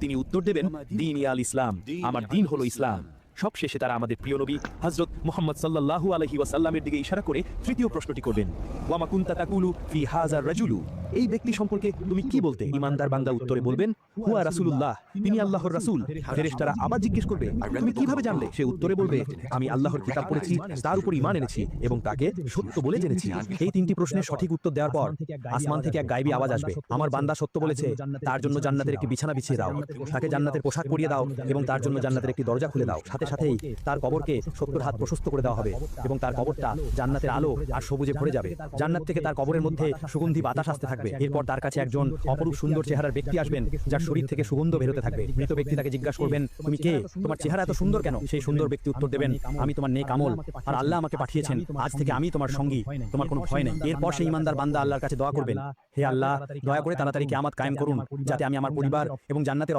তিনি উত্তর দেবেন, দীন আল ইসলাম, আমার দিন হলো ইসলাম। সবশেষে তারা আমাদের প্রিয় নবী হযরত মুহাম্মদ সাল্লাল্লাহু আলাইহি ওয়াসাল্লামের দিকে ইশারা করে তৃতীয় প্রশ্নটি করবেন, ওয়া মা কুনতা তাকুলু ফি হাযার রাজুলু, এই ব্যক্তি সম্পর্কে তুমি কি বলতে? ঈমানদার বান্দা উত্তরে বলবেন, হুয়া রাসূলুল্লাহ, তিনি আল্লাহর রাসূল। ফেরেশতারা আবার জিজ্ঞেস করবে, তুমি কিভাবে জানলে? সে উত্তরে বলবে, আমি আল্লাহর কিতাব পড়েছি, তার উপর ঈমান এনেছি এবং তাকে সত্য বলে জেনেছি। এই তিনটি প্রশ্নের সঠিক উত্তর দেওয়ার পর আসমান থেকে এক গায়েবী আওয়াজ আসবে, আমার বান্দা সত্য বলেছে, তার জন্য জান্নাতের একটি বিছানা বিছিয়ে দাও, তাকে জান্নাতের পোশাক পরিয়ে দাও এবং তার জন্য জান্নাতের একটি দরজা খুলে দাও। সাথে সাথেই তার কবরকে 70 হাত প্রশস্ত করে দেওয়া হবে এবং তার কবরটা জান্নাতের আলো আর সবুজে ভরে যাবে। জান্নাত থেকে তার কবরের মধ্যে সুগন্ধি বাতাস আসতে থাকবে। এরপর তার কাছে একজন অপরূপ সুন্দর চেহারার ব্যক্তি আসবেন, যার শরীর থেকে সুগন্ধ বেরোতে থাকবে। মৃত ব্যক্তি তাকে জিজ্ঞাসা করবেন, তুমি কে? তোমার চেহারা এত সুন্দর কেন? সেই সুন্দর ব্যক্তি উত্তর দেবেন, আমি তোমার নেক আমল, আর আল্লাহ আমাকে পাঠিয়েছেন, আজ থেকে আমি তোমার সঙ্গী, তোমার কোনো ভয় নেই। এরপর সেই ঈমানদার বান্দা আল্লাহর কাছে দোয়া করবেন, হে আল্লাহ, দয়া করে তাড়াতাড়ি কিয়ামত কায়েম করুন, যাতে আমি আমার পরিবার এবং জান্নাতের